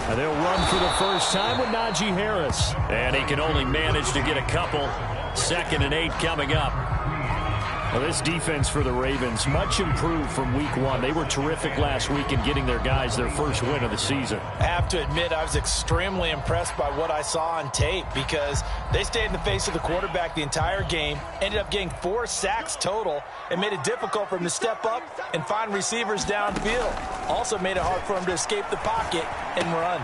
And they'll run for the first time with Najee Harris. And he can only manage to get a couple. 2nd and 8 coming up. Well, this defense for the Ravens, much improved from week 1. They were terrific last week in getting their guys their first win of the season. I have to admit, I was extremely impressed by what I saw on tape because they stayed in the face of the quarterback the entire game, ended up getting 4 sacks total, and made it difficult for him to step up and find receivers downfield. Also made it hard for him to escape the pocket and run.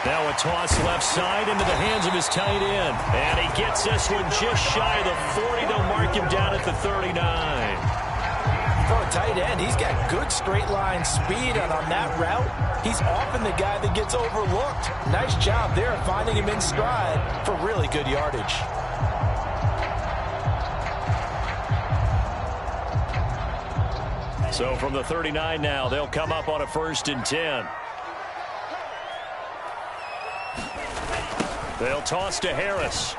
Now a toss left side into the hands of his tight end. And he gets this one just shy of the 40. They'll mark him down at the 39. For a tight end, he's got good straight line speed, and on that route, he's often the guy that gets overlooked. Nice job there finding him in stride for really good yardage. So from the 39 now, they'll come up on a 1st and 10. They'll toss to Harris.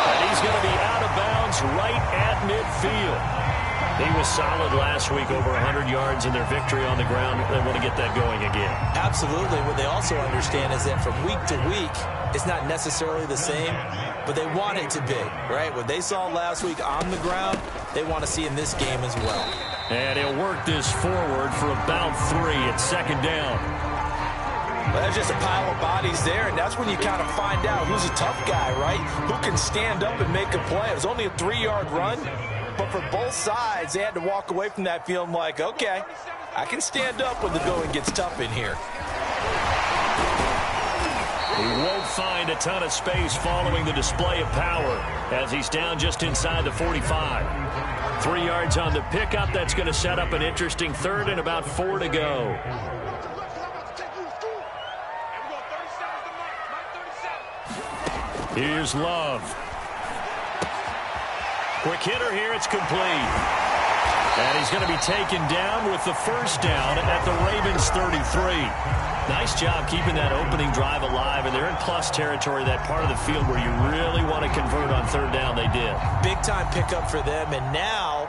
And he's going to be out of bounds right at midfield. He was solid last week, over 100 yards in their victory on the ground. They want to get that going again. Absolutely. What they also understand is that from week to week, it's not necessarily the same, but they want it to be, right? What they saw last week on the ground, they want to see in this game as well. And he'll work this forward for about 3 at 2nd down. Well, there's just a pile of bodies there, and that's when you kind of find out who's a tough guy, right? Who can stand up and make a play. It was only a 3-yard run, but for both sides, they had to walk away from that feeling like, okay, I can stand up when the going gets tough in here. He won't find a ton of space following the display of power as he's down just inside the 45. 3 yards on the pickup. That's going to set up an interesting 3rd and about 4 to go. Here's Love. Quick hitter here. It's complete. And he's going to be taken down with the 1st down at the Ravens 33. Nice job keeping that opening drive alive, and they're in plus territory, that part of the field where you really want to convert on 3rd down. They did. Big-time pickup for them, and now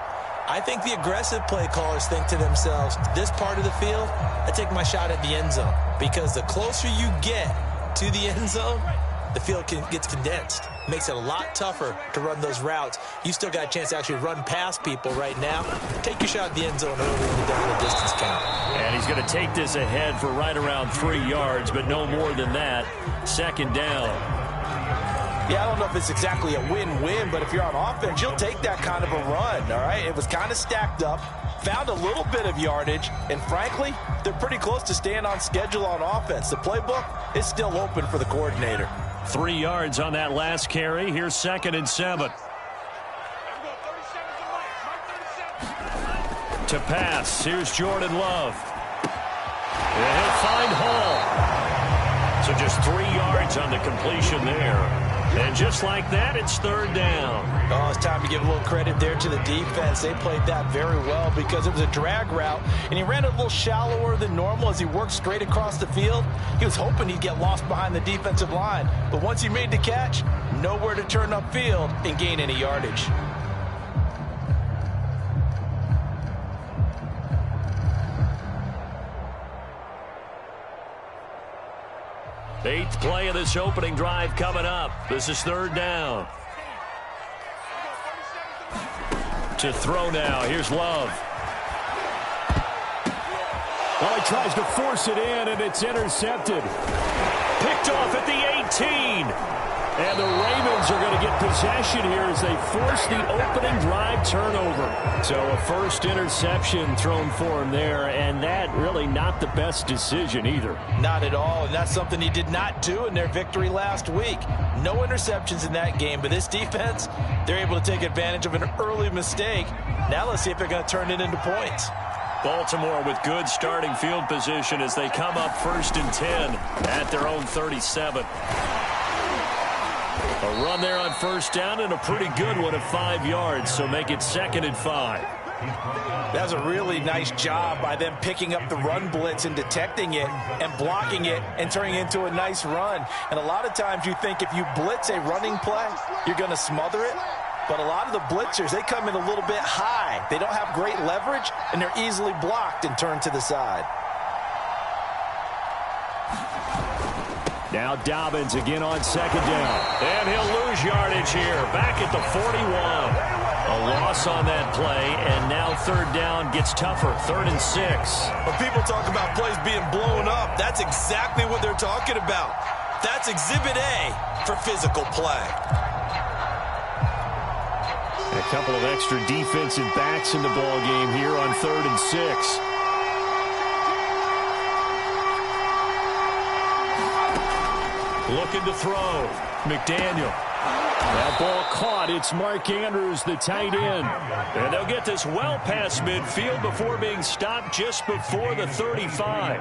I think the aggressive play callers think to themselves, this part of the field, I take my shot at the end zone, because the closer you get to the end zone, the field gets condensed. Makes it a lot tougher to run those routes. You still got a chance to actually run past people right now. Take your shot at the end zone early in the down the distance count. And he's going to take this ahead for right around 3 yards, but no more than that. 2nd down. Yeah, I don't know if it's exactly a win-win, but if you're on offense, you'll take that kind of a run, all right? It was kind of stacked up, found a little bit of yardage, and frankly, they're pretty close to staying on schedule on offense. The playbook is still open for the coordinator. 3 yards on that last carry. Here's 2nd and 7. To pass. Here's Jordan Love. And he'll find Hall. So just 3 yards on the completion there. And just like that, it's 3rd down. Oh, it's time to give a little credit there to the defense. They played that very well because it was a drag route, and he ran it a little shallower than normal as he worked straight across the field. He was hoping he'd get lost behind the defensive line, but once he made the catch, nowhere to turn upfield and gain any yardage. Eighth play of this opening drive coming up. This is 3rd down. To throw now. Here's Love. Well, he tries to force it in, and it's intercepted. Picked off at the 18. And the Ravens are going to get possession here as they force the opening drive turnover. So a first interception thrown for him there, and that really not the best decision either. Not at all, and that's something he did not do in their victory last week. No interceptions in that game, but this defense, they're able to take advantage of an early mistake. Now let's see if they're going to turn it into points. Baltimore with good starting field position as they come up 1st and 10 at their own 37. A run there on 1st down and a pretty good one of 5 yards, so make it 2nd and 5. That was a really nice job by them picking up the run blitz and detecting it and blocking it and turning it into a nice run. And a lot of times you think if you blitz a running play, you're going to smother it. But a lot of the blitzers, they come in a little bit high. They don't have great leverage, and they're easily blocked and turned to the side. Now Dobbins again on second down. And he'll lose yardage here. Back at the 41. A loss on that play, and now third down gets tougher. 3rd and 6. When people talk about plays being blown up, that's exactly what they're talking about. That's Exhibit A for physical play. A couple of extra defensive backs in the ball game here on 3rd and 6. Looking to throw. McDaniel. That ball caught. It's Mark Andrews, the tight end. And they'll get this well past midfield before being stopped just before the 35.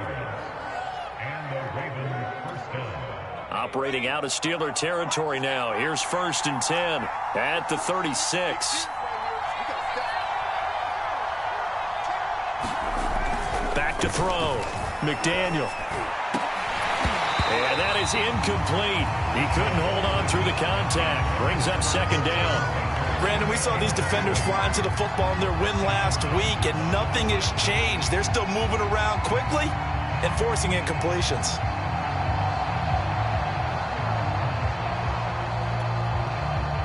Operating out of Steeler territory now. Here's 1st and 10 at the 36. Back to throw. McDaniel. And that is incomplete. He couldn't hold on through the contact. Brings up 2nd down. Brandon, we saw these defenders flying to the football in their win last week, and nothing has changed. They're still moving around quickly and forcing incompletions.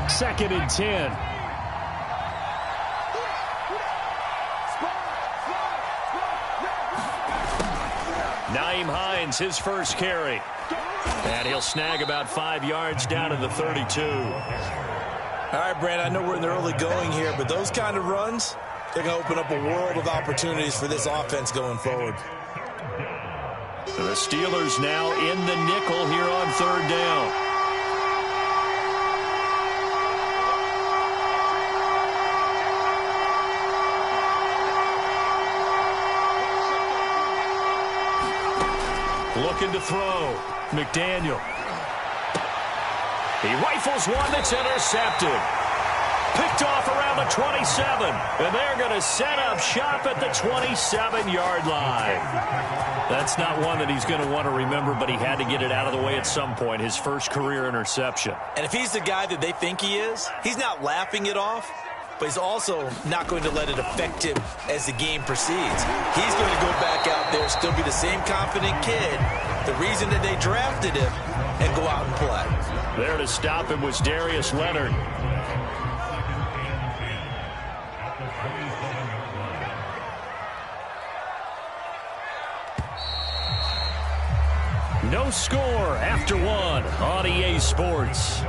Second and 10. Nyheim Hines, his first carry. And he'll snag about 5 yards down to the 32. All right, Brandon, I know we're in the early going here, but those kind of runs, they're going to open up a world of opportunities for this offense going forward. The Steelers now in the nickel here on 3rd down. Looking to throw. McDaniel. He rifles one that's intercepted. Picked off around the 27. And they're going to set up shop at the 27-yard line. That's not one that he's going to want to remember, but he had to get it out of the way at some point. His first career interception. And if he's the guy that they think he is, he's not laughing it off, but he's also not going to let it affect him as the game proceeds. He's going to go back out there, still be the same confident kid, the reason that they drafted him, and go out and play. There to stop him was Darius Leonard. No score after 1 on EA Sports.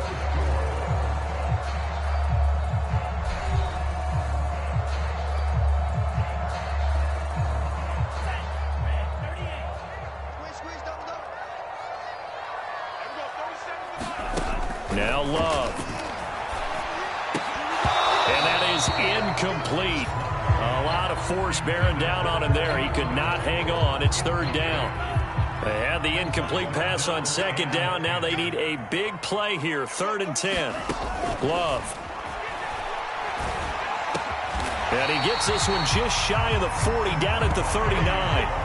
Now Love. And that is incomplete. A lot of force bearing down on him there. He could not hang on. It's 3rd down. They had the incomplete pass on 2nd down. Now they need a big play here. 3rd and 10. Love. And he gets this one just shy of the 40, down at the 39.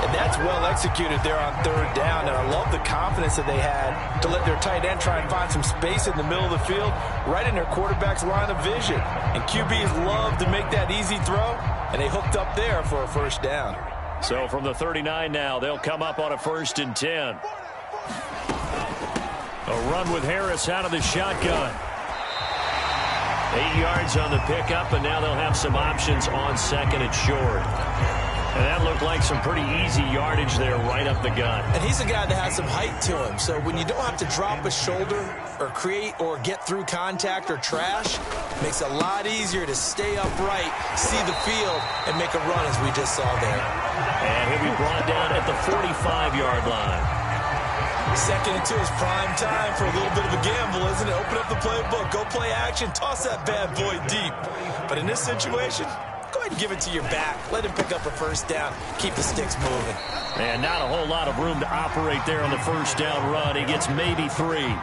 And that's well executed there on 3rd down. And I love the confidence that they had to let their tight end try and find some space in the middle of the field, right in their quarterback's line of vision. And QBs love to make that easy throw, and they hooked up there for a 1st down. So from the 39 now, they'll come up on a 1st and 10. A run with Harris out of the shotgun. 8 yards on the pickup, and now they'll have some options on 2nd and short. And that looked like some pretty easy yardage there right up the gut. And he's a guy that has some height to him. So when you don't have to drop a shoulder or create or get through contact or trash, makes it a lot easier to stay upright, see the field, and make a run as we just saw there. And he'll be brought down at the 45-yard line. 2nd and 2 is prime time for a little bit of a gamble, isn't it? Open up the playbook, go play action, toss that bad boy deep. But in this situation, go ahead and give it to your back. Let him pick up a 1st down. Keep the sticks moving. And not a whole lot of room to operate there on the 1st down run. He gets maybe 3.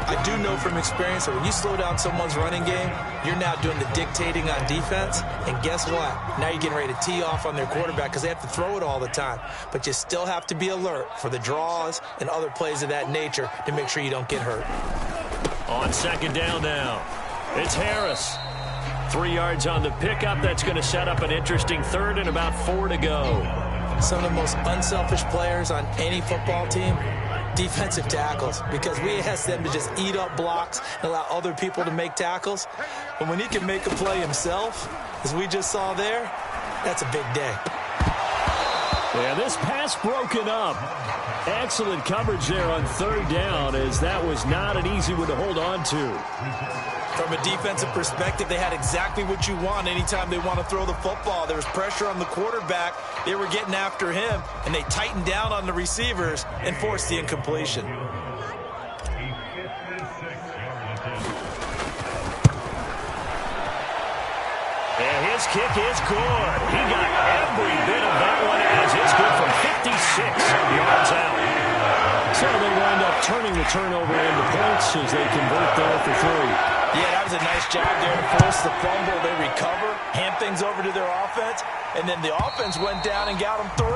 I do know from experience that when you slow down someone's running game, you're now doing the dictating on defense. And guess what? Now you're getting ready to tee off on their quarterback because they have to throw it all the time. But you still have to be alert for the draws and other plays of that nature to make sure you don't get hurt. On 2nd down now, it's Harris. 3 yards on the pickup. That's going to set up an interesting 3rd and about 4 to go. some of the most unselfish players on any football team? Defensive tackles, because we ask them to just eat up blocks and allow other people to make tackles. But when he can make a play himself, as we just saw there, that's a big day. Yeah, this pass broken up. Excellent coverage there on third down, as that was not an easy one to hold on to. From a defensive perspective, they had exactly what you want anytime they want to throw the football. There was pressure on the quarterback. They were getting after him, and they tightened down on the receivers and forced the incompletion. And his kick is good. He got every bit of that one as it's good from 56 yards out. So they wind up turning the turnover into points as they convert there for 3. Yeah, that was a nice job there to force the fumble. They recover, hand things over to their offense, and then the offense went down and got them 3.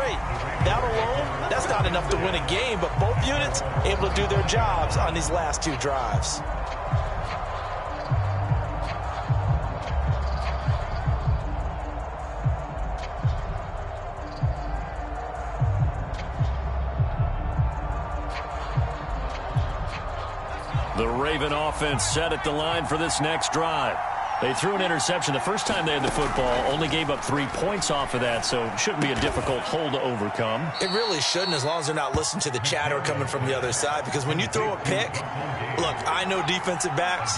That alone, that's not enough to win a game, but both units able to do their jobs on these last 2 drives. The Raven offense set at the line for this next drive. They threw an interception the first time they had the football, only gave up 3 points off of that, so shouldn't be a difficult hole to overcome. It really shouldn't, as long as they're not listening to the chatter coming from the other side, because when you throw a pick, look, I know defensive backs,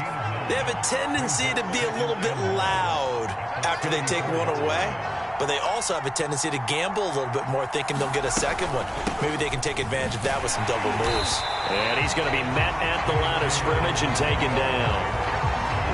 they have a tendency to be a little bit loud after they take one away, but they also have a tendency to gamble a little bit more, thinking they'll get a second one. Maybe they can take advantage of that with some double moves. And he's going to be met at the line of scrimmage and taken down.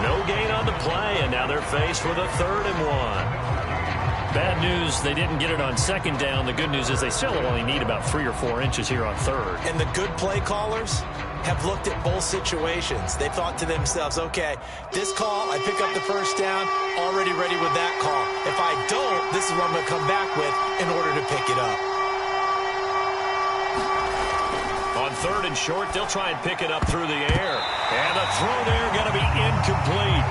No gain on the play, and now they're faced with a 3rd and 1. Bad news, they didn't get it on 2nd down. The good news is they still only need about 3 or 4 inches here on 3rd. And the good play callers have looked at both situations. They thought to themselves, okay, this call, I pick up the first down, already ready with that call. If I don't, this is what I'm going to come back with in order to pick it up. On 3rd and short, they'll try and pick it up through the air. And the throw there going to be incomplete.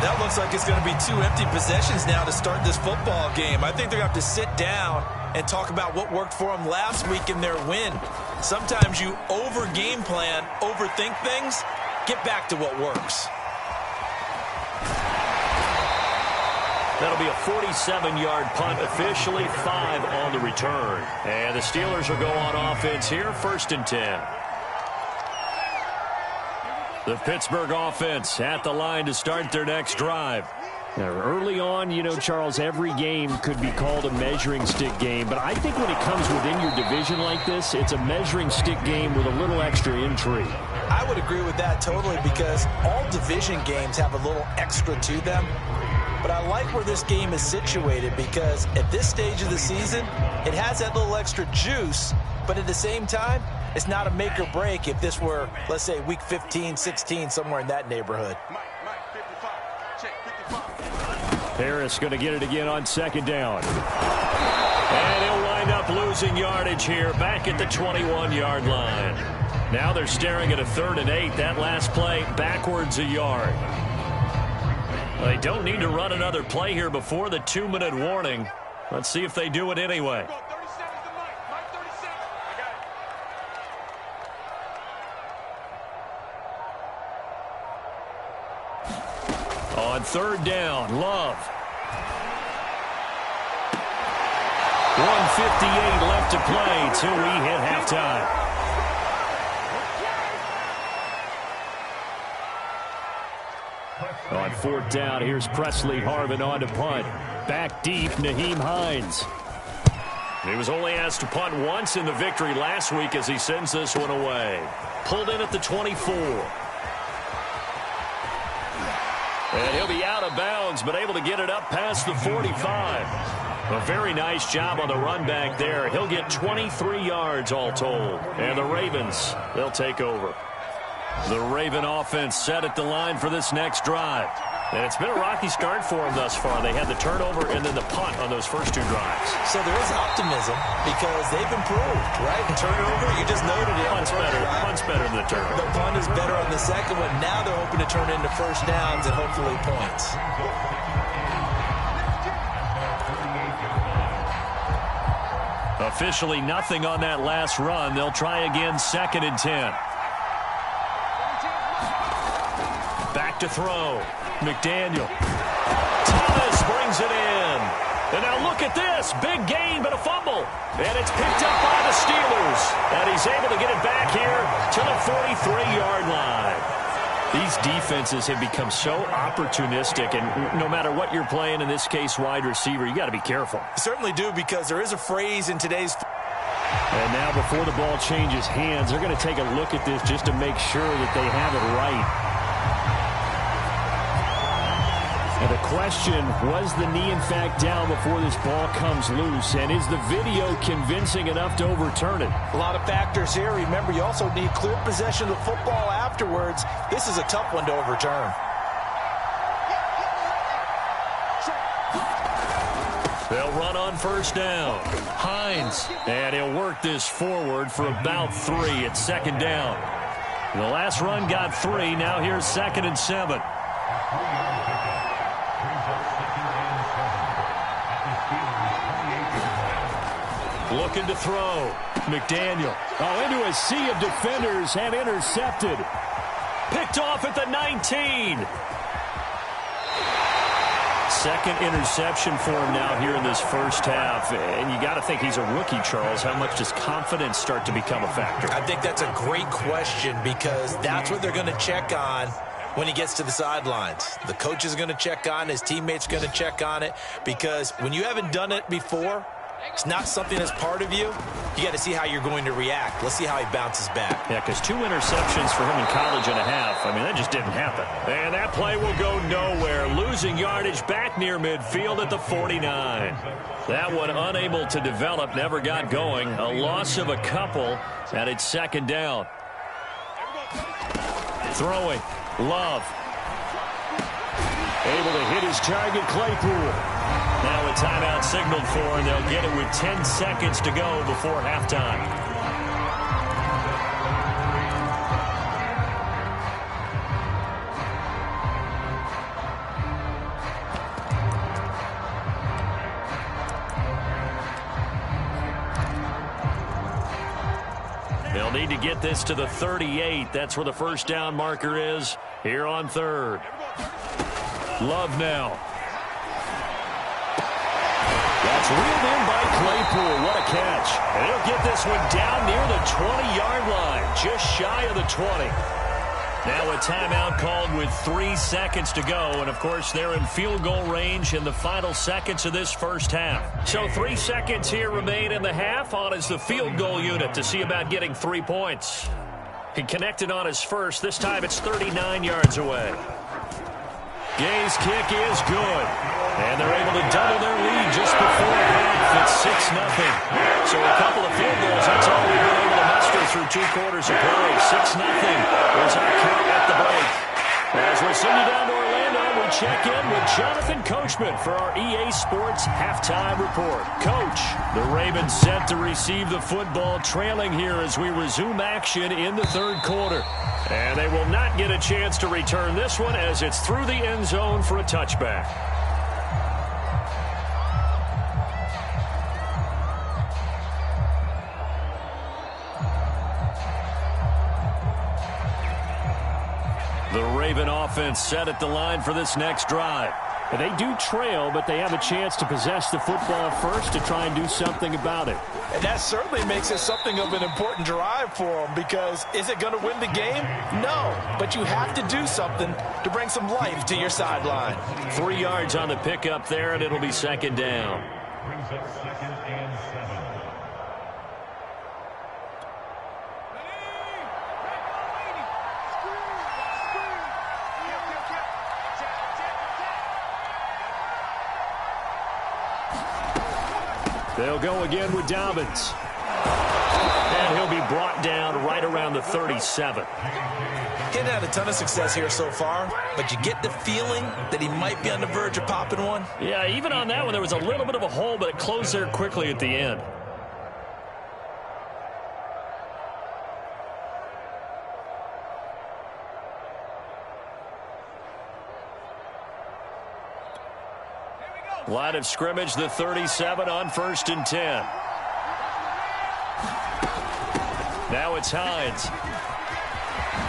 That looks like it's going to be 2 empty possessions now to start this football game. I think they're going to have to sit down and talk about what worked for them last week in their win. Sometimes you over-game plan, overthink things, get back to what works. That'll be a 47-yard punt, officially 5 on the return. And the Steelers will go on offense here, 1st and 10. The Pittsburgh offense at the line to start their next drive. Now, early on, you know, Charles, every game could be called a measuring stick game. But I think when it comes within your division like this, it's a measuring stick game with a little extra intrigue. I would agree with that totally, because all division games have a little extra to them. But I like where this game is situated, because at this stage of the season, it has that little extra juice, but at the same time, it's not a make or break if this were, let's say, week 15, 16, somewhere in that neighborhood. Harris going to get it again on 2nd down. And he'll wind up losing yardage here back at the 21-yard line. Now they're staring at a 3rd and 8. That last play backwards a yard. They don't need to run another play here before the 2-minute warning. Let's see if they do it anyway. On 3rd down, Love. 1:58 left to play till we hit halftime. On 4th down, here's Presley Harvin on to punt. Back deep, Nyheim Hines. He was only asked to punt once in the victory last week as he sends this one away. Pulled in at the 24. And he'll be out of bounds, but able to get it up past the 45. A very nice job on the run back there. He'll get 23 yards all told. And the Ravens, they'll take over. The Raven offense set at the line for this next drive. And it's been a rocky start for them thus far. They had the turnover and then the punt on those first 2 drives. So there is optimism because they've improved, right? The turnover, you just noted it. Punt's better than the turnover. The punt is better on the second one. Now they're hoping to turn into first downs and hopefully points. Officially nothing on that last run. They'll try again, 2nd and 10. Back to throw. McDaniel. Thomas brings it in. And now look at this. Big gain, but a fumble. And it's picked up by the Steelers. And he's able to get it back here to the 43-yard line. These defenses have become so opportunistic, and no matter what you're playing, in this case wide receiver, you got to be careful. You certainly do, because there is a phrase in today's... And now before the ball changes hands, they're going to take a look at this just to make sure that they have it right. And the question, was the knee in fact down before this ball comes loose? And is the video convincing enough to overturn it? A lot of factors here. Remember, you also need clear possession of the football afterwards. This is a tough one to overturn. They'll run on 1st down. Hines. And he'll work this forward for about 3 at 2nd down. The last run got 3. Now here's 2nd and 7. Looking to throw. McDaniel. Oh, into a sea of defenders and intercepted. Picked off at the 19. 2nd interception for him now here in this first half. And you got to think he's a rookie, Charles. How much does confidence start to become a factor? I think that's a great question, because that's what they're going to check on when he gets to the sidelines. The coach is going to check on, his teammates are going to check on it, because when you haven't done it before, it's not something that's part of you. You got to see how you're going to react. Let's see how he bounces back. Yeah, because 2 interceptions for him in college and a half. I mean, that just didn't happen. And that play will go nowhere. Losing yardage back near midfield at the 49. That one unable to develop, never got going. A loss of a couple, and it's 2nd down. Throwing. Love. Able to hit his target, Claypool. Now a timeout signaled for, and they'll get it with 10 seconds to go before halftime. They'll need to get this to the 38. That's where the 1st down marker is here on 3rd. Love now. That's reeled in by Claypool. What a catch. And he'll get this one down near the 20-yard line, just shy of the 20. Now a timeout called with 3 seconds to go. And, of course, they're in field goal range in the final seconds of this first half. So 3 seconds here remain in the half. On is the field goal unit to see about getting 3 points. He connected on his first. This time it's 39 yards away. Gay's kick is good. And they're able to double their lead just before half. It's 6-0. So a couple of field goals, that's all we've been able to muster through 2 quarters of play. 6-0 was our count at the break. As we send you down to Orlando, we check in with Jonathan Coachman for our EA Sports Halftime Report. Coach, the Ravens set to receive the football, trailing here as we resume action in the 3rd quarter. And they will not get a chance to return this one as it's through the end zone for a touchback. The Raven offense set at the line for this next drive. And they do trail, but they have a chance to possess the football first to try and do something about it. And that certainly makes it something of an important drive for them, because is it going to win the game? No, but you have to do something to bring some life to your sideline. 3 yards on the pickup there, and it'll be 2nd down. Brings up 2nd and 7. They'll go again with Dobbins. And he'll be brought down right around the 37. He hadn't had a ton of success here so far, but you get the feeling that he might be on the verge of popping one. Yeah, even on that one, there was a little bit of a hole, but it closed there quickly at the end. Line of scrimmage, the 37 on 1st and 10. Now it's Hines.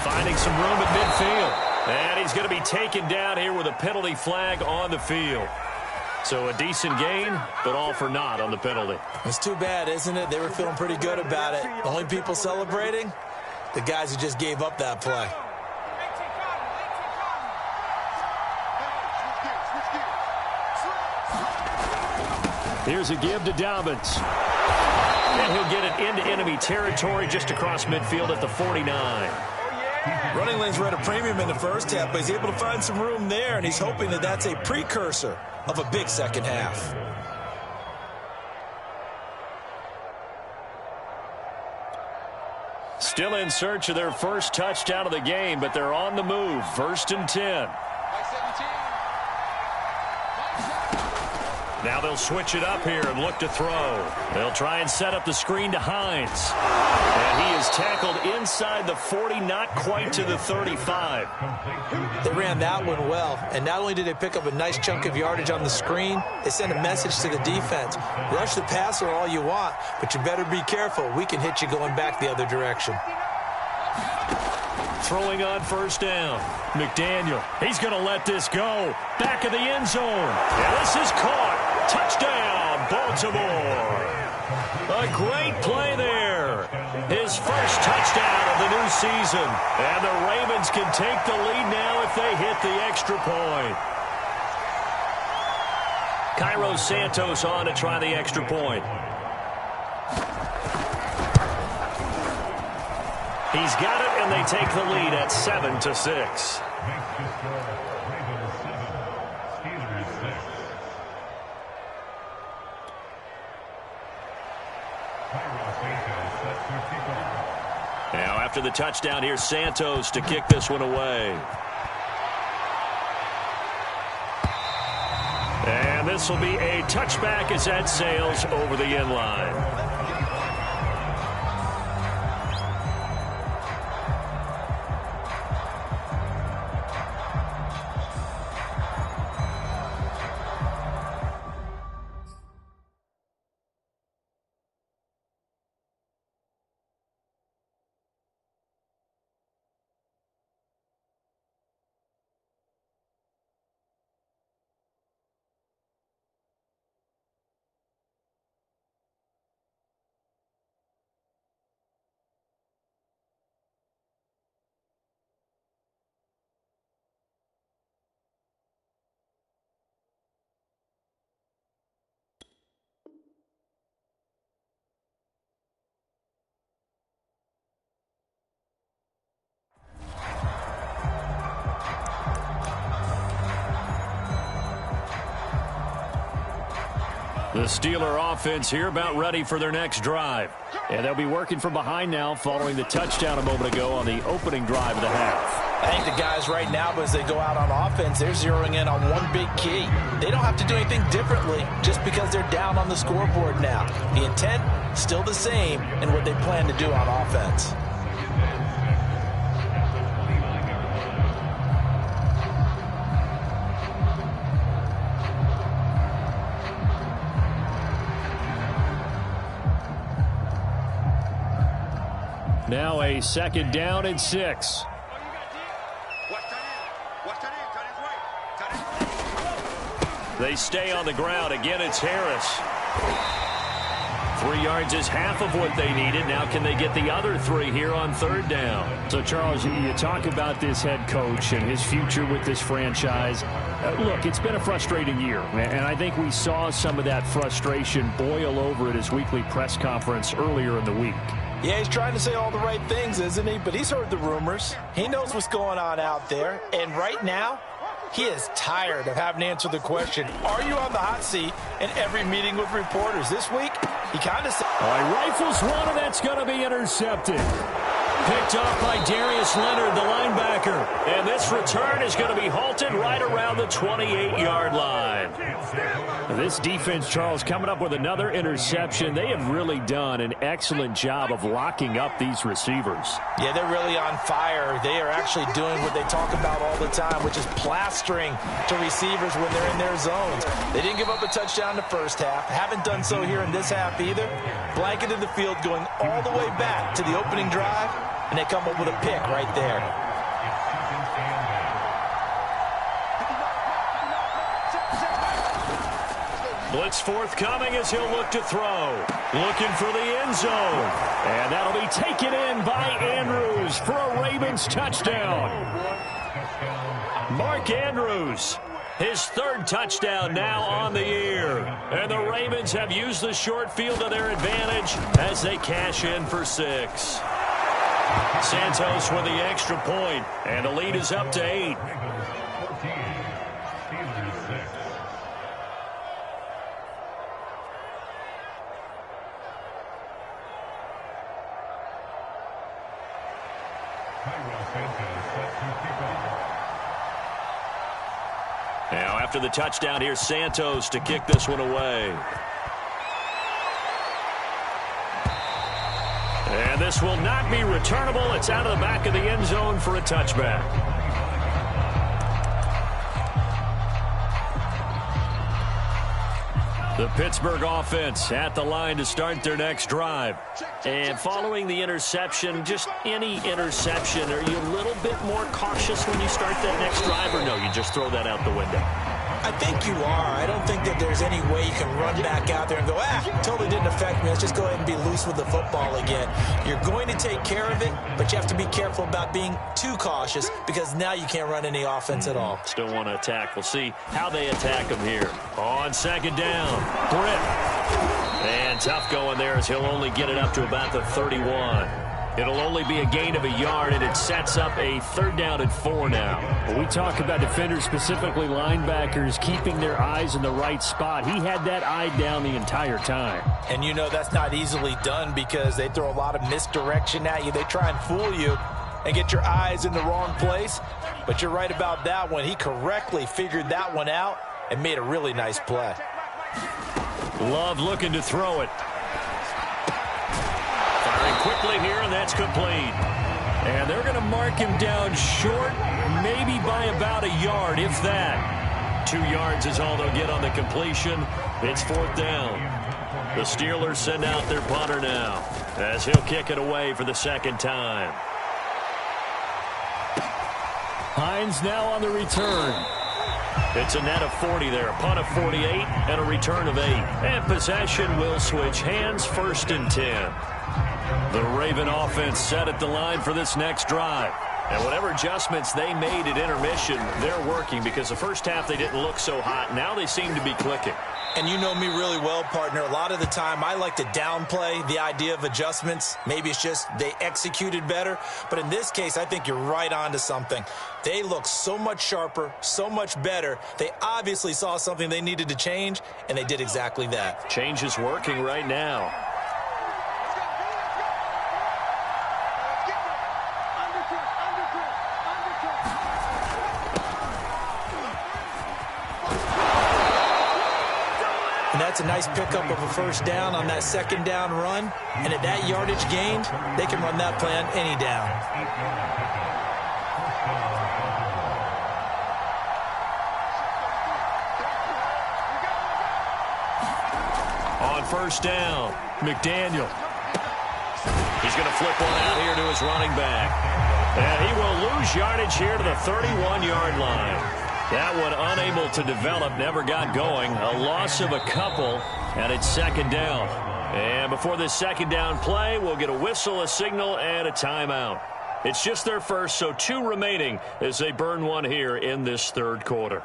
Finding some room at midfield. And he's going to be taken down here with a penalty flag on the field. So a decent gain, but all for naught on the penalty. It's too bad, isn't it? They were feeling pretty good about it. The only people celebrating, the guys who just gave up that play. Here's a give to Dobbins. And he'll get it into enemy territory just across midfield at the 49. Running lanes were at a premium in the first half, but he's able to find some room there, and he's hoping that that's a precursor of a big second half. Still in search of their first touchdown of the game, but they're on the move. 1st and 10. Now they'll switch it up here and look to throw. They'll try and set up the screen to Hines. And he is tackled inside the 40, not quite to the 35. They ran that one well, and not only did they pick up a nice chunk of yardage on the screen, they sent a message to the defense. Rush the passer all you want, but you better be careful. We can hit you going back the other direction. Throwing on 1st down. McDaniel, he's going to let this go. Back of the end zone. And this is caught. Touchdown, Baltimore. A great play there. His first touchdown of the new season. And the Ravens can take the lead now if they hit the extra point. Cairo Santos on to try the extra point. He's got it, and they take the lead at 7-6. Now, after the touchdown, here's Santos to kick this one away. And this will be a touchback as that sails over the end line. The Steeler offense here about ready for their next drive. And they'll be working from behind now following the touchdown a moment ago on the opening drive of the half. I think the guys right now, as they go out on offense, they're zeroing in on one big key. They don't have to do anything differently just because they're down on the scoreboard now. The intent, still the same in what they plan to do on offense. Now a 2nd down and 6. They stay on the ground. Again, it's Harris. 3 yards is half of what they needed. Now can they get the other 3 here on 3rd down? So, Charles, you talk about this head coach and his future with this franchise. Look, it's been a frustrating year, and I think we saw some of that frustration boil over at his weekly press conference earlier in the week. Yeah, he's trying to say all the right things, isn't he? But he's heard the rumors. He knows what's going on out there. And right now, he is tired of having to answer the question, are you on the hot seat in every meeting with reporters? This week, he kind of said, All right, rifles one, and that's going to be intercepted. picked off by Darius Leonard, the linebacker. And this return is going to be halted right around the 28-yard line. This defense, Charles, coming up with another interception. They have really done an excellent job of locking up these receivers. Yeah, they're really on fire. They are actually doing what they talk about all the time, which is plastering to receivers when they're in their zones. They didn't give up a touchdown in the first half. Haven't done so here in this half either. Blanketed the field going all the way back to the opening drive, and they come up with a pick right there. Blitz forthcoming as he'll look to throw. Looking for the end zone. And that'll be taken in by Andrews for a Ravens touchdown. Mark Andrews, his third touchdown now on the year. And the Ravens have used the short field to their advantage as they cash in for 6. Santos with the extra point, and the lead is up to 8. Now after the touchdown, here's Santos to kick this one away. And this will not be returnable. It's out of the back of the end zone for a touchback. The Pittsburgh offense at the line to start their next drive. And following the interception, just any interception, are you a little bit more cautious when you start that next drive, or no, you just throw that out the window? I think you are. I don't think that there's any way you can run back out there and go, totally didn't affect me. Let's just go ahead and be loose with the football again. You're going to take care of it, but you have to be careful about being too cautious because now you can't run any offense at all. Still want to attack. We'll see how they attack him here. On second down, Britt. And tough going there as he'll only get it up to about the 31. It'll only be a gain of a yard, and it sets up a 3rd down and 4 now. When we talk about defenders, specifically linebackers, keeping their eyes in the right spot. He had that eye down the entire time. And you know that's not easily done because they throw a lot of misdirection at you. They try and fool you and get your eyes in the wrong place. But you're right about that one. He correctly figured that one out and made a really nice play. Love looking to throw it. Quickly here, and that's complete. And they're going to mark him down short, maybe by about a yard, if that. 2 yards is all they'll get on the completion. It's 4th down. The Steelers send out their punter now as he'll kick it away for the 2nd time. Hines now on the return. It's a net of 40 there, a punt of 48, and a return of 8. And possession will switch hands, 1st and 10. The Raven offense set at the line for this next drive. And whatever adjustments they made at intermission, they're working because the first half they didn't look so hot. Now they seem to be clicking. And you know me really well, partner. A lot of the time I like to downplay the idea of adjustments. Maybe it's just they executed better. But in this case, I think you're right on to something. They look so much sharper, so much better. They obviously saw something they needed to change, and they did exactly that. Change is working right now. And that's a nice pickup of a 1st down on that 2nd down run. And at that yardage gained, they can run that play on any down. On 1st down, McDaniel. He's going to flip one out here to his running back. And he will lose yardage here to the 31-yard line. That one unable to develop, never got going. A loss of a couple, and it's 2nd down. And before this 2nd down play, we'll get a whistle, a signal, and a timeout. It's just their first, so 2 remaining as they burn one here in this 3rd quarter.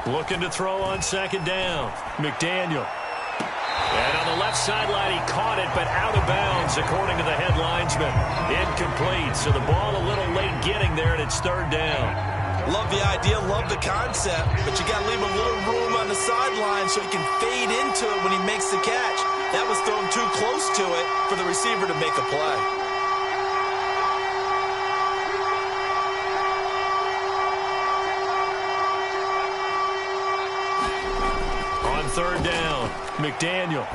Looking to throw on 2nd down. McDaniel. And on the left left sideline. He caught it, but out of bounds, according to the head linesman. Incomplete. So the ball a little late getting there, and it's third down. Love the idea, love the concept, but you got to leave a little room on the sideline so he can fade into it when he makes the catch. That was thrown too close to it for the receiver to make a play. On third down, McDaniel.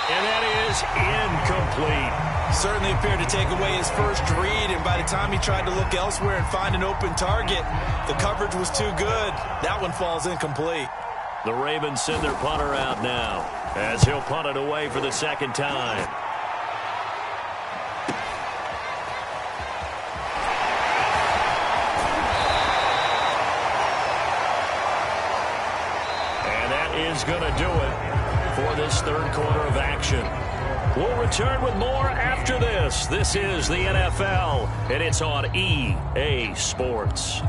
And that is incomplete. Certainly appeared to take away his first read, and by the time he tried to look elsewhere and find an open target, the coverage was too good. That one falls incomplete. The Ravens send their punter out now, as he'll punt it away for the second time. And that is going to do it for this third quarter of action. We'll return with more after this. This is the NFL, and it's on EA Sports.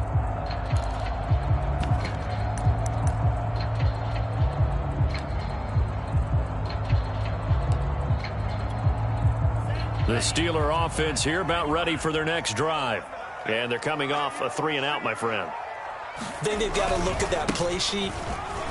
The Steeler offense here about ready for their next drive. And they're coming off a 3-and-out, my friend. I think they've got to look at that play sheet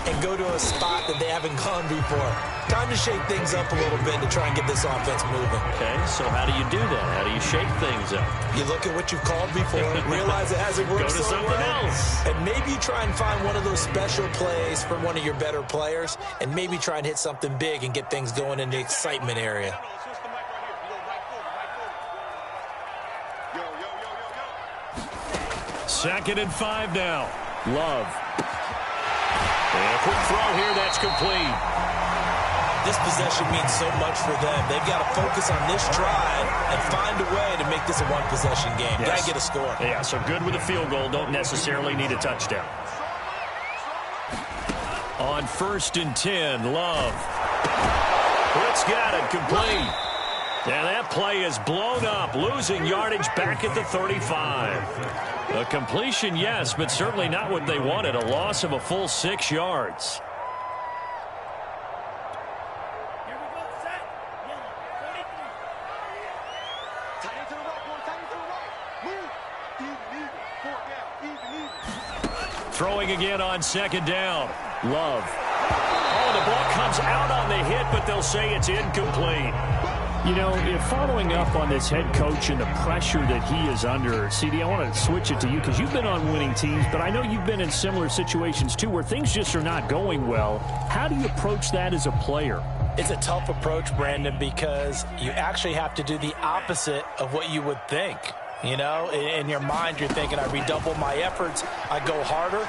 and go to a spot that they haven't gone before. Time to shake things up a little bit to try and get this offense moving. Okay, so how do you do that? How do you shake things up? You look at what you've called before, realize it hasn't worked Go to so something well, else. and maybe you try and find one of those special plays from one of your better players, and maybe try and hit something big and get things going in the excitement area. Second and 5 now. Love. And a quick throw here, that's complete. This possession means so much for them. They've got to focus on this drive and find a way to make this a one-possession game. Yes. Got to get a score. Yeah, so good with a field goal. Don't necessarily need a touchdown. On 1st and 10, Love. Fritz got it, complete. And that play is blown up, losing yardage back at the 35. A completion, yes, but certainly not what they wanted. A loss of a full 6 yards. Throwing again on 2nd down. Love. Oh, the ball comes out on the hit, but they'll say it's incomplete. You know, if following up on this head coach and the pressure that he is under, CD, I want to switch it to you because you've been on winning teams, but I know you've been in similar situations too where things just are not going well. How do you approach that as a player? It's a tough approach, Brandon, because you actually have to do the opposite of what you would think. You know, in your mind, you're thinking, I redouble my efforts, I go harder.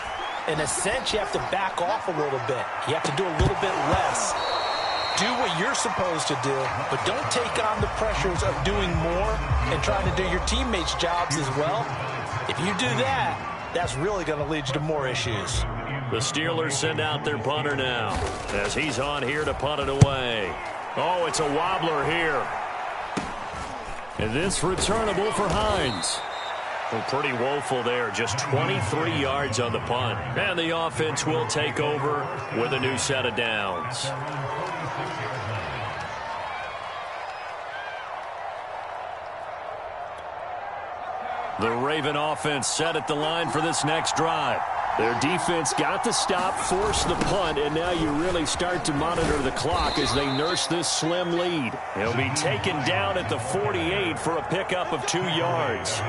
In a sense, you have to back off a little bit. You have to do a little bit less. Do what you're supposed to do, but don't take on the pressures of doing more and trying to do your teammates' jobs as well. If you do that, that's really going to lead you to more issues. The Steelers send out their punter now as he's on here to punt it away. Oh, it's a wobbler here. And this returnable for Hines. Well, pretty woeful there. Just 23 yards on the punt. And the offense will take over with a new set of downs. The Raven offense set at the line for this next drive. Their defense got the stop, forced the punt, and now you really start to monitor the clock as they nurse this slim lead. He'll be taken down at the 48 for a pickup of 2 yards.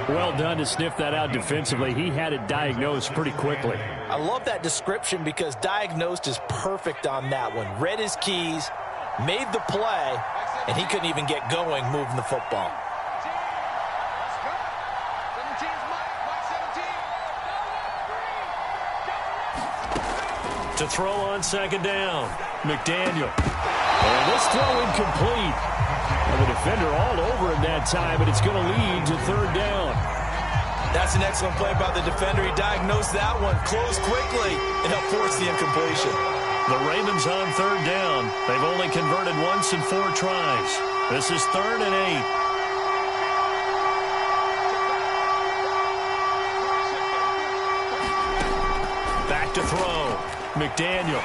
Well done to sniff that out defensively. He had it diagnosed pretty quickly. I love that description because diagnosed is perfect on that one. Read his keys, made the play, and he couldn't even get going moving the football. To throw on 2nd down, McDaniel. And this throw incomplete. And the defender all over him that time, but it's going to lead to 3rd down. That's an excellent play by the defender. He diagnosed that one, closed quickly, and helped force the incompletion. The Ravens on 3rd down. They've only converted once in 4 tries. This is 3rd and 8. Back to throw. McDaniel.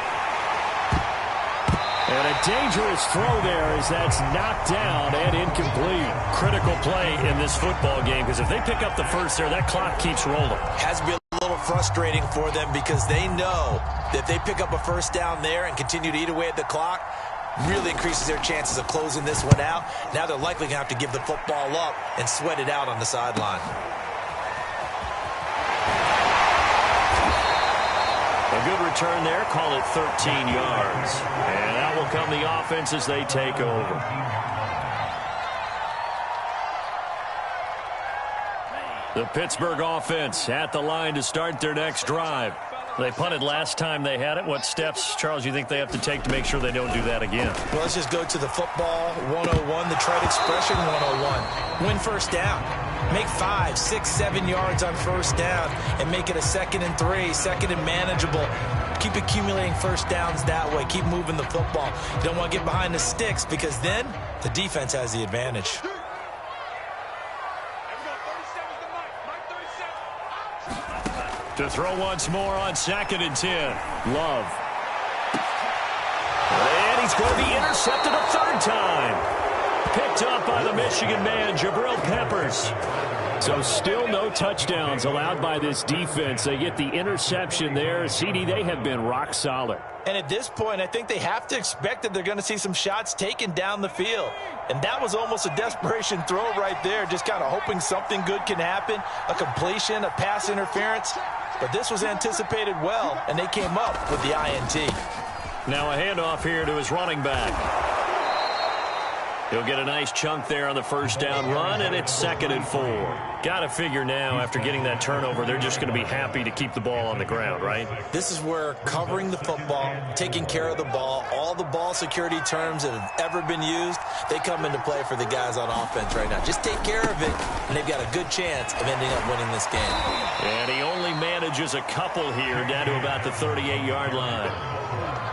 And a dangerous throw there as that's knocked down and incomplete. Critical play in this football game, because if they pick up the first there, that clock keeps rolling. Has to be a little frustrating for them because they know that if they pick up a first down there and continue to eat away at the clock, really increases their chances of closing this one out. Now they're likely going to have to give the football up and sweat it out on the sideline. A good return there. Call it 13 yards. And that will come the offense as they take over. The Pittsburgh offense at the line to start their next drive. They punted last time they had it. What steps, Charles, you think they have to take to make sure they don't do that again? Well, let's just go to the football 101, the trade expression 101. Win first down. Make 5, 6, 7 yards on first down and make it a 2nd and 3, 2nd and manageable. Keep accumulating first downs that way. Keep moving the football. You don't want to get behind the sticks because then the defense has the advantage. To throw once more on 2nd and 10. Love. And he's going to be intercepted a third time. Picked up by the Michigan man, Jabril Peppers. So still no touchdowns allowed by this defense. They get the interception there. CD, they have been rock solid. And at this point, I think they have to expect that they're going to see some shots taken down the field. And that was almost a desperation throw right there, just kind of hoping something good can happen, a completion, a pass interference. But this was anticipated well, and they came up with the INT. Now a handoff here to his running back. He'll get a nice chunk there on the first down run, and it's 2nd and 4. Got to figure now, after getting that turnover, they're just going to be happy to keep the ball on the ground, right? This is where covering the football, taking care of the ball, all the ball security terms that have ever been used, they come into play for the guys on offense right now. Just take care of it, and they've got a good chance of ending up winning this game. And he only manages a couple here down to about the 38-yard line.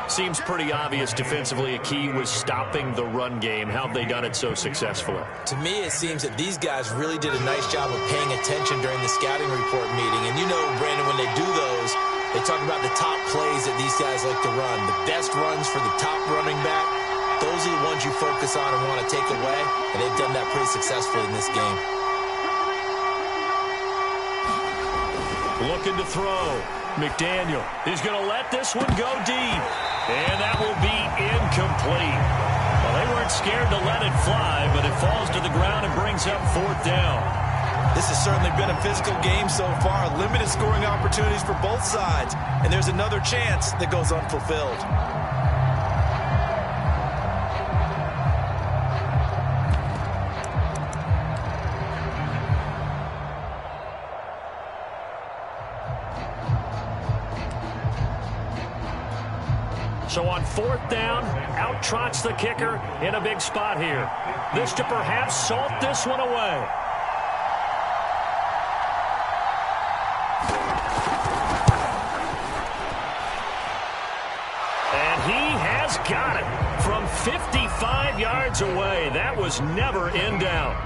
Seems pretty obvious defensively a key was stopping the run game. How have they done it so successfully? To me, it seems that these guys really did a nice job of paying attention during the scouting report meeting. And you know, Brandon, when they do those, they talk about the top plays that these guys like to run. The best runs for the top running back. Those are the ones you focus on and want to take away. And they've done that pretty successfully in this game. Looking to throw. McDaniel is going to let this one go deep. And that will be incomplete. Well, they weren't scared to let it fly, but it falls to the ground and brings up 4th down. This has certainly been a physical game so far. Limited scoring opportunities for both sides. And there's another chance that goes unfulfilled. So on 4th down, out trots the kicker in a big spot here. This to perhaps salt this one away. And he has got it from 55 yards away. That was never in doubt.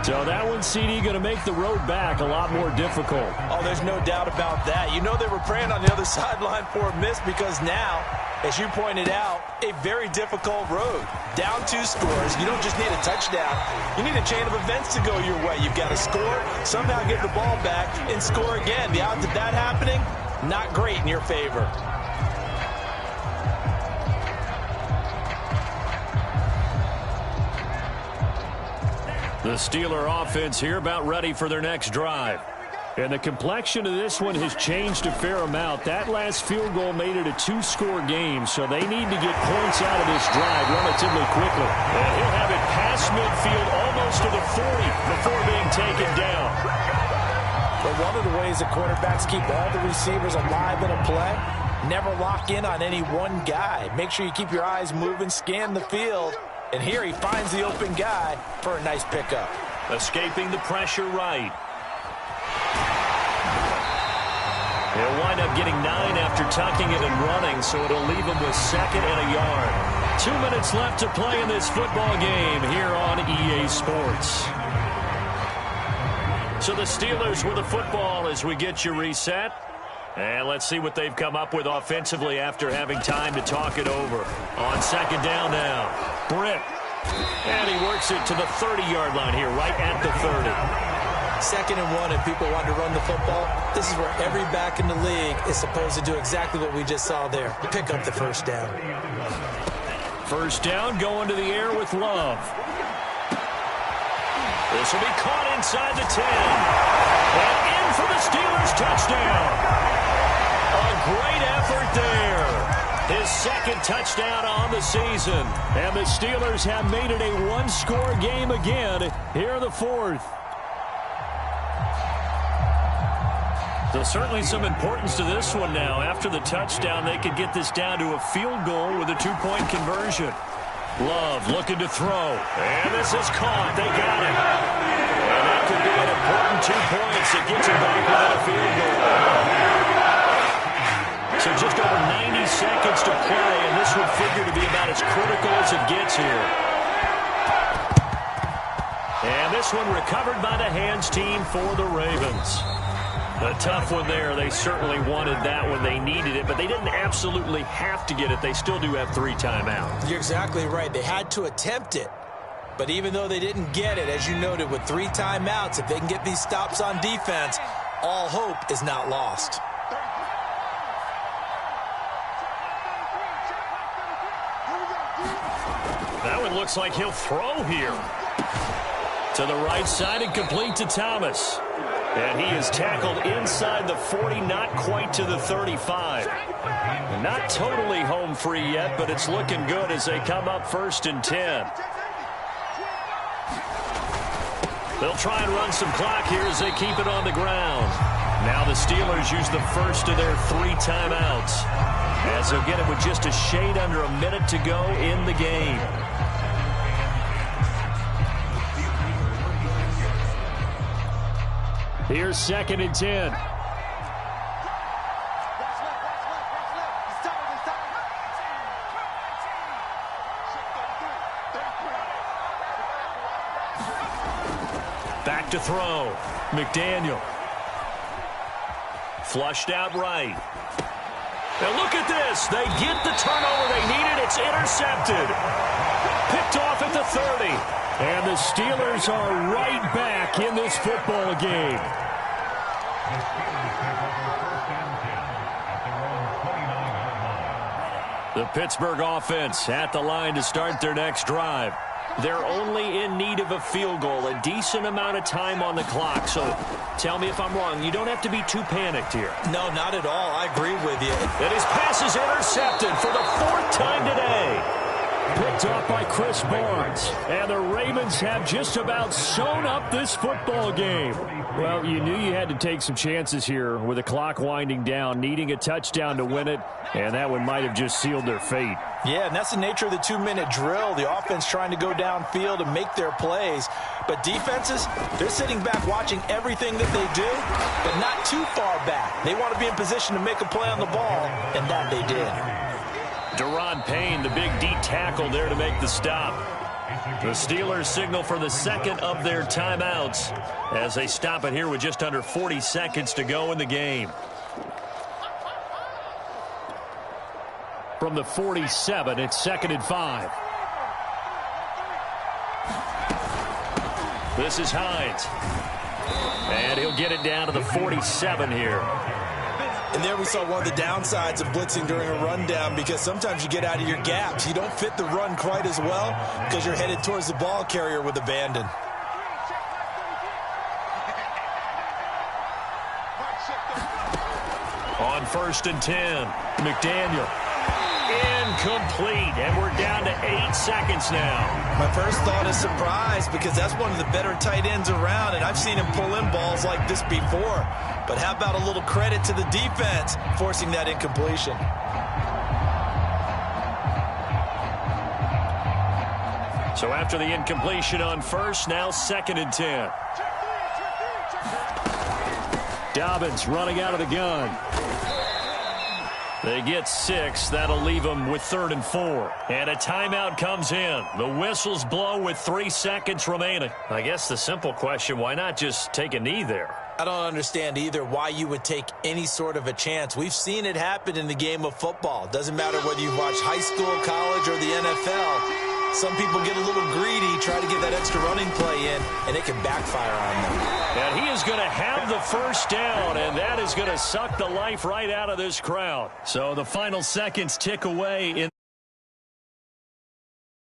So that one, CD, going to make the road back a lot more difficult. Oh, there's no doubt about that. You know they were praying on the other sideline for a miss because now, as you pointed out, a very difficult road. Down 2 scores. You don't just need a touchdown. You need a chain of events to go your way. You've got to score, somehow get the ball back, and score again. The odds of that happening, not great in your favor. The Steeler offense here about ready for their next drive. And the complexion of this one has changed a fair amount. That last field goal made it a 2-score game, so they need to get points out of this drive relatively quickly. And he'll have it past midfield almost to the 40 before being taken down. But one of the ways that quarterbacks keep all the receivers alive in a play, never lock in on any one guy. Make sure you keep your eyes moving, scan the field. And here he finds the open guy for a nice pickup. Escaping the pressure right. He'll wind up getting 9 after tucking it and running, so it'll leave him with 2nd and a yard. 2 minutes left to play in this football game here on EA Sports. So the Steelers with the football as we get you reset. And let's see what they've come up with offensively after having time to talk it over. On second down now, Britt. And he works it to the 30-yard line here, right at the 30. 2nd and 1, and people want to run the football. This is where every back in the league is supposed to do exactly what we just saw there. Pick up the first down. First down, going to the air with Love. This will be caught inside the 10. And in for the Steelers touchdown. A great effort there. His 2nd touchdown on the season. And the Steelers have made it a one-score game again here in the 4th. So certainly some importance to this one now. After the touchdown, they could get this down to a field goal with a 2-point conversion. Love looking to throw. And this is caught. They got it. And that could be an important 2 points that gets him back within a field goal. So just over 90 seconds to play, and this would figure to be about as critical as it gets here. And this one recovered by the hands team for the Ravens. A tough one there. They certainly wanted that when they needed it, but they didn't absolutely have to get it. They still do have 3 timeouts. You're exactly right. They had to attempt it. But even though they didn't get it, as you noted, with 3 timeouts, if they can get these stops on defense, all hope is not lost. That one looks like he'll throw here. To the right side and complete to Thomas. And he is tackled inside the 40, not quite to the 35. Not totally home free yet, but it's looking good as they come up 1st and 10. They'll try and run some clock here as they keep it on the ground. Now the Steelers use the first of their 3 timeouts, as they'll get it with just a shade under a minute to go in the game. Here's 2nd and 10. Back to throw. McDaniel. Flushed out right. Now look at this. They get the turnover they needed. It's intercepted. Picked off at the 30. And the Steelers are right back in this football game. The Pittsburgh offense at the line to start their next drive. They're only in need of a field goal, a decent amount of time on the clock. So tell me if I'm wrong. You don't have to be too panicked here. No, not at all. I agree with you. And his pass is intercepted for the 4th time today. Picked off by Chris Barnes. And the Ravens have just about sewn up this football game. Well, you knew you had to take some chances here with the clock winding down, needing a touchdown to win it, and that one might have just sealed their fate. Yeah, and that's the nature of the 2-minute drill. The offense trying to go downfield and make their plays. But defenses, they're sitting back watching everything that they do, but not too far back. They want to be in position to make a play on the ball, and that they did. Deron Payne, the big D tackle there to make the stop. The Steelers signal for the 2nd of their timeouts as they stop it here with just under 40 seconds to go in the game. From the 47, it's 2nd and 5. This is Hines. And he'll get it down to the 47 here. And there we saw one of the downsides of blitzing during a rundown, because sometimes you get out of your gaps. You don't fit the run quite as well because you're headed towards the ball carrier with abandon. On 1st and 10, McDaniel. Incomplete, and we're down to 8 seconds now. My first thought is surprise, because that's one of the better tight ends around, and I've seen him pull in balls like this before. But how about a little credit to the defense forcing that incompletion? So after the incompletion on 1st, now 2nd and 10. Dobbins running out of the gun. They get 6. That'll leave them with 3rd and 4. And a timeout comes in. The whistles blow with 3 seconds remaining. I guess the simple question, why not just take a knee there? I don't understand either why you would take any sort of a chance. We've seen it happen in the game of football. Doesn't matter whether you watch high school, college, or the NFL. Some people get a little greedy, try to get that extra running play in, and it can backfire on them. And he is going to have the first down, and that is going to suck the life right out of this crowd. So the final seconds tick away in